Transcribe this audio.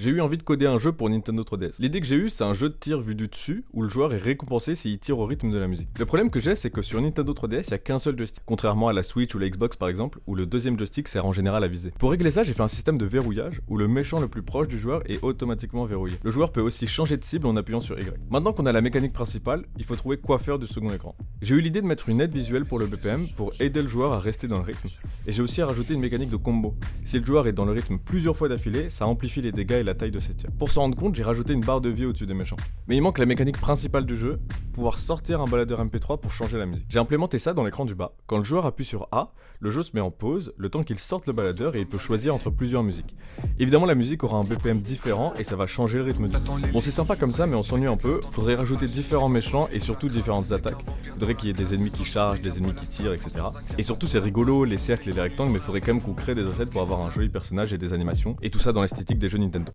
J'ai eu envie de coder un jeu pour Nintendo 3DS. L'idée que j'ai eue, c'est un jeu de tir vu du dessus, où le joueur est récompensé s'il tire au rythme de la musique. Le problème que j'ai, c'est que sur Nintendo 3DS, il n'y a qu'un seul joystick, contrairement à la Switch ou la Xbox par exemple, où le deuxième joystick sert en général à viser. Pour régler ça, j'ai fait un système de verrouillage, où le méchant le plus proche du joueur est automatiquement verrouillé. Le joueur peut aussi changer de cible en appuyant sur Y. Maintenant qu'on a la mécanique principale, il faut trouver quoi faire du second écran. J'ai eu l'idée de mettre une aide visuelle pour le BPM, pour aider le joueur à rester dans le rythme. Et j'ai aussi rajouté une mécanique de combo. Si le joueur est dans le rythme plusieurs fois d'affilée, ça amplifie les dégâts et la taille de ses tirs. Pour s'en rendre compte, j'ai rajouté une barre de vie au-dessus des méchants. Mais il manque la mécanique principale du jeu, pouvoir sortir un baladeur MP3 pour changer la musique. J'ai implémenté ça dans l'écran du bas. Quand le joueur appuie sur A, le jeu se met en pause, le temps qu'il sorte le baladeur et il peut choisir entre plusieurs musiques. Évidemment, la musique aura un BPM différent et ça va changer le rythme du jeu. Bon, c'est sympa comme ça, mais on s'ennuie un peu. Faudrait rajouter différents méchants et surtout différentes attaques. Faudrait qu'il y ait des ennemis qui chargent, des ennemis qui tirent, etc. Et surtout, c'est rigolo, les cercles et les rectangles, mais faudrait quand même qu'on crée des assets pour avoir un joli personnage et des animations. Et tout ça dans l'esthétique des jeux Nintendo.